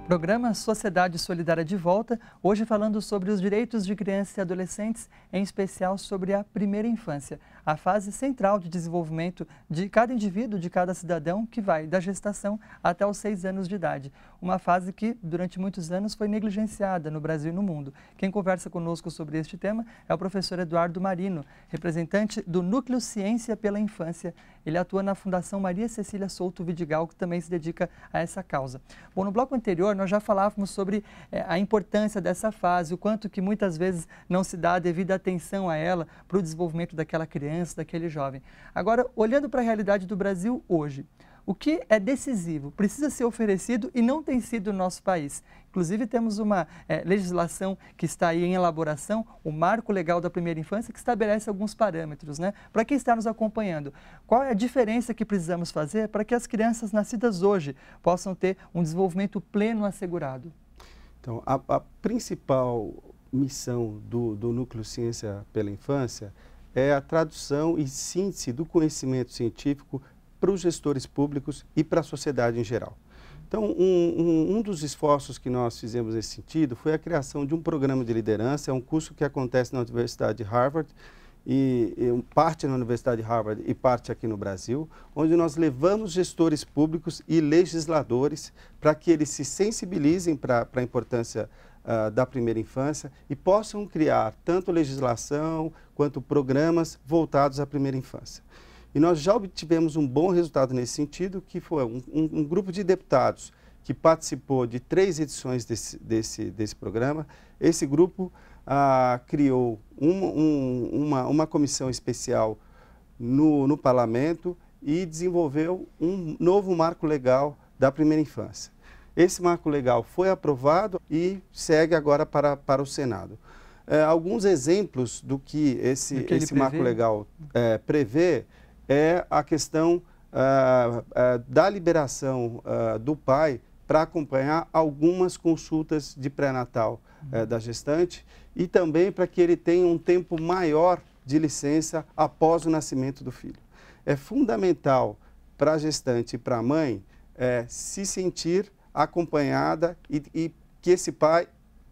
Programa Sociedade Solidária de Volta, hoje falando sobre os direitos de crianças e adolescentes, em especial sobre a primeira infância, a fase central de desenvolvimento de cada indivíduo, de cada cidadão, que vai da gestação até os 6 anos de idade. Uma fase que, durante muitos anos, foi negligenciada no Brasil e no mundo. Quem conversa conosco sobre este tema é o professor Eduardo Marino, representante do Núcleo Ciência pela Infância. Ele atua na Fundação Maria Cecília Souto Vidigal, que também se dedica a essa causa. Bom, no bloco anterior, nós já falávamos sobre a importância dessa fase, o quanto que muitas vezes não se dá a devida atenção a ela para o desenvolvimento daquela criança, daquele jovem. Agora, olhando para a realidade do Brasil hoje, o que é decisivo, precisa ser oferecido e não tem sido no nosso país. Inclusive, temos uma legislação que está aí em elaboração, o Marco Legal da Primeira Infância, que estabelece alguns parâmetros, né? Para quem está nos acompanhando, qual é a diferença que precisamos fazer para que as crianças nascidas hoje possam ter um desenvolvimento pleno assegurado? Então, a principal missão do Núcleo Ciência pela Infância é a tradução e síntese do conhecimento científico para os gestores públicos e para a sociedade em geral. Então, um dos esforços que nós fizemos nesse sentido foi a criação de um programa de liderança, é um curso que acontece na Universidade de Harvard, parte na Universidade de Harvard e parte aqui no Brasil, onde nós levamos gestores públicos e legisladores para que eles se sensibilizem para a importância da primeira infância e possam criar tanto legislação quanto programas voltados à primeira infância. E nós já obtivemos um bom resultado nesse sentido, que foi um grupo de deputados que participou de 3 edições desse programa. Esse grupo criou uma comissão especial no parlamento e desenvolveu um novo marco legal da primeira infância. Esse marco legal foi aprovado e segue agora para o Senado. Alguns exemplos do que esse marco legal prevê é a questão da liberação do pai para acompanhar algumas consultas de pré-natal da gestante e também para que ele tenha um tempo maior de licença após o nascimento do filho. É fundamental para a gestante e para a mãe se sentir acompanhada e que esse pai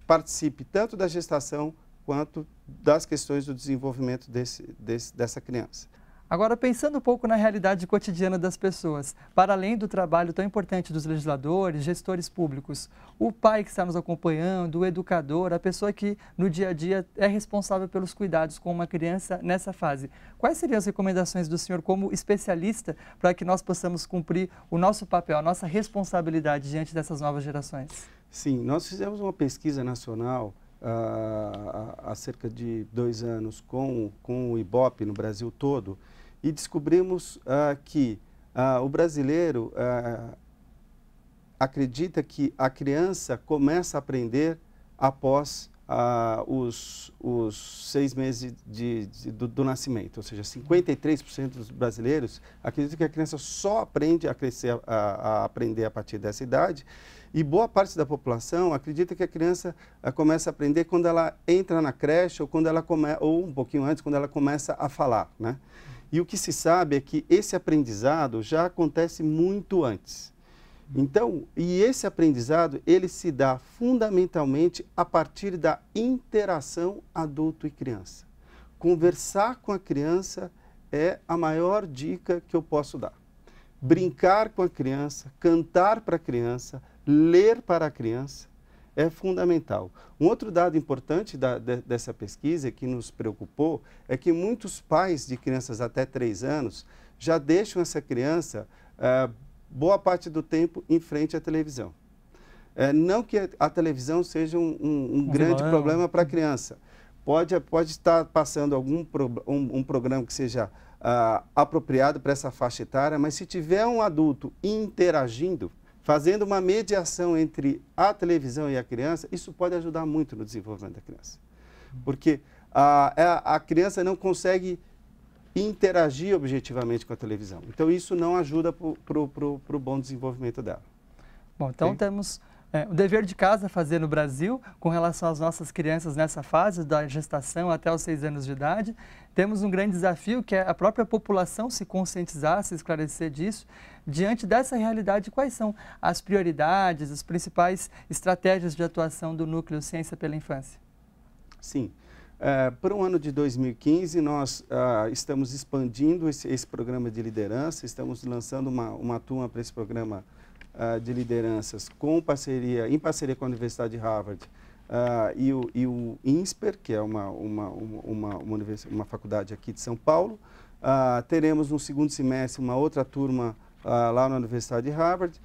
participe tanto da gestação quanto das questões do desenvolvimento dessa criança. Agora, pensando um pouco na realidade cotidiana das pessoas, para além do trabalho tão importante dos legisladores, gestores públicos, o pai que está nos acompanhando, o educador, a pessoa que no dia a dia é responsável pelos cuidados com uma criança nessa fase, quais seriam as recomendações do senhor como especialista para que nós possamos cumprir o nosso papel, a nossa responsabilidade diante dessas novas gerações? Sim, nós fizemos uma pesquisa nacional há cerca de 2 anos com o IBOP no Brasil todo, e descobrimos que o brasileiro acredita que a criança começa a aprender após os 6 meses do nascimento. Ou seja, 53% dos brasileiros acreditam que a criança só aprende a aprender a partir dessa idade. E boa parte da população acredita que a criança começa a aprender quando ela entra na creche ou um pouquinho antes, quando ela começa a falar, né? E o que se sabe é que esse aprendizado já acontece muito antes. Então, e esse aprendizado, ele se dá fundamentalmente a partir da interação adulto e criança. Conversar com a criança é a maior dica que eu posso dar. Brincar com a criança, cantar para a criança, ler para a criança é fundamental. Um outro dado importante dessa pesquisa que nos preocupou é que muitos pais de crianças até 3 anos já deixam essa criança boa parte do tempo em frente à televisão. Não que a televisão seja um grande problema para a criança. Pode estar passando um programa que seja apropriado para essa faixa etária, mas se tiver um adulto interagindo, fazendo uma mediação entre a televisão e a criança, isso pode ajudar muito no desenvolvimento da criança. Porque a criança não consegue interagir objetivamente com a televisão. Então, isso não ajuda para o bom desenvolvimento dela. Bom, então temos O dever de casa a fazer no Brasil, com relação às nossas crianças nessa fase, da gestação até os 6 anos de idade. Temos um grande desafio, que é a própria população se conscientizar, se esclarecer disso. Diante dessa realidade, quais são as prioridades, as principais estratégias de atuação do Núcleo Ciência pela Infância? Sim. Para o ano de 2015, nós estamos expandindo esse programa de liderança, estamos lançando uma turma para esse programa de lideranças em parceria com a Universidade de Harvard e o INSPER, que é uma faculdade aqui de São Paulo. Teremos no segundo semestre uma outra turma lá na Universidade de Harvard.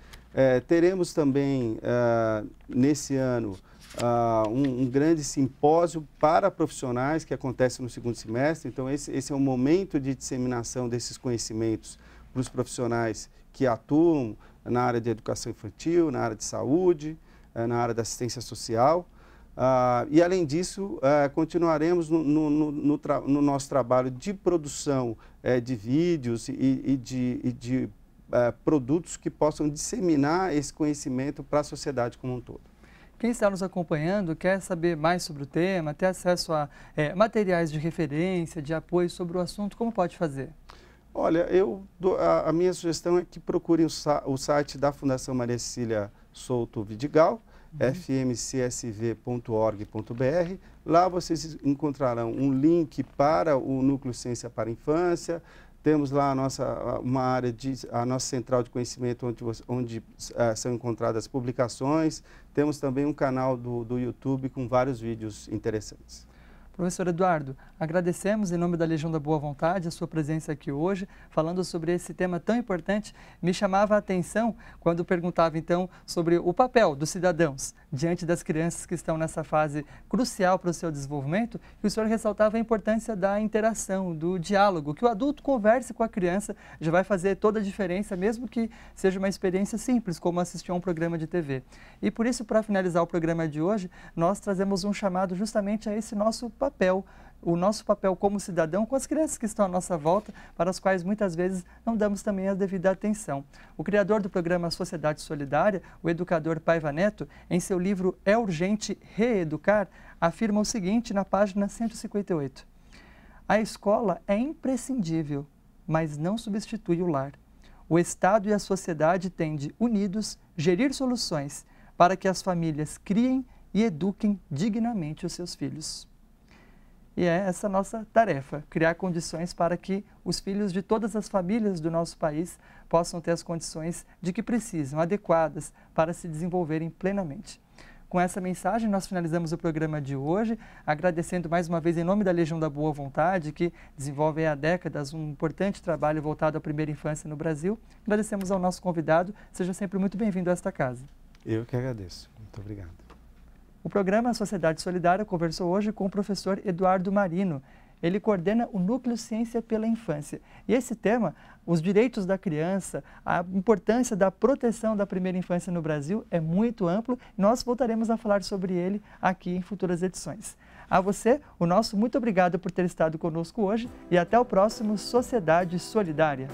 Teremos também, nesse ano, um grande simpósio para profissionais que acontece no segundo semestre. Então, esse é um momento de disseminação desses conhecimentos para os profissionais que atuam na área de educação infantil, na área de saúde, na área da assistência social. E, além disso, continuaremos no nosso trabalho de produção de vídeos e de produtos que possam disseminar esse conhecimento para a sociedade como um todo. Quem está nos acompanhando quer saber mais sobre o tema, ter acesso a materiais de referência, de apoio sobre o assunto, como pode fazer? Olha, a minha sugestão é que procurem o site da Fundação Maria Cecília Souto Vidigal, fmcsv.org.br. Lá vocês encontrarão um link para o Núcleo Ciência para a Infância. Temos lá a nossa central de conhecimento onde são encontradas publicações. Temos também um canal do YouTube com vários vídeos interessantes. Professor Eduardo, agradecemos em nome da Legião da Boa Vontade a sua presença aqui hoje, falando sobre esse tema tão importante. Me chamava a atenção quando perguntava, então, sobre o papel dos cidadãos diante das crianças que estão nessa fase crucial para o seu desenvolvimento, e o senhor ressaltava a importância da interação, do diálogo, que o adulto converse com a criança já vai fazer toda a diferença, mesmo que seja uma experiência simples, como assistir a um programa de TV. E por isso, para finalizar o programa de hoje, nós trazemos um chamado justamente a esse nosso papel, o nosso papel como cidadão com as crianças que estão à nossa volta, para as quais muitas vezes não damos também a devida atenção. O criador do programa Sociedade Solidária, o educador Paiva Neto, em seu livro É Urgente Reeducar, afirma o seguinte na página 158. A escola é imprescindível, mas não substitui o lar. O Estado e a sociedade têm de, unidos, gerir soluções para que as famílias criem e eduquem dignamente os seus filhos. E é essa a nossa tarefa, criar condições para que os filhos de todas as famílias do nosso país possam ter as condições de que precisam, adequadas, para se desenvolverem plenamente. Com essa mensagem, nós finalizamos o programa de hoje, agradecendo mais uma vez em nome da Legião da Boa Vontade, que desenvolve há décadas um importante trabalho voltado à primeira infância no Brasil. Agradecemos ao nosso convidado, seja sempre muito bem-vindo a esta casa. Eu que agradeço. Muito obrigado. O programa Sociedade Solidária conversou hoje com o professor Eduardo Marino. Ele coordena o Núcleo Ciência pela Infância. E esse tema, os direitos da criança, a importância da proteção da primeira infância no Brasil é muito amplo. Nós voltaremos a falar sobre ele aqui em futuras edições. A você, o nosso muito obrigado por ter estado conosco hoje e até o próximo Sociedade Solidária.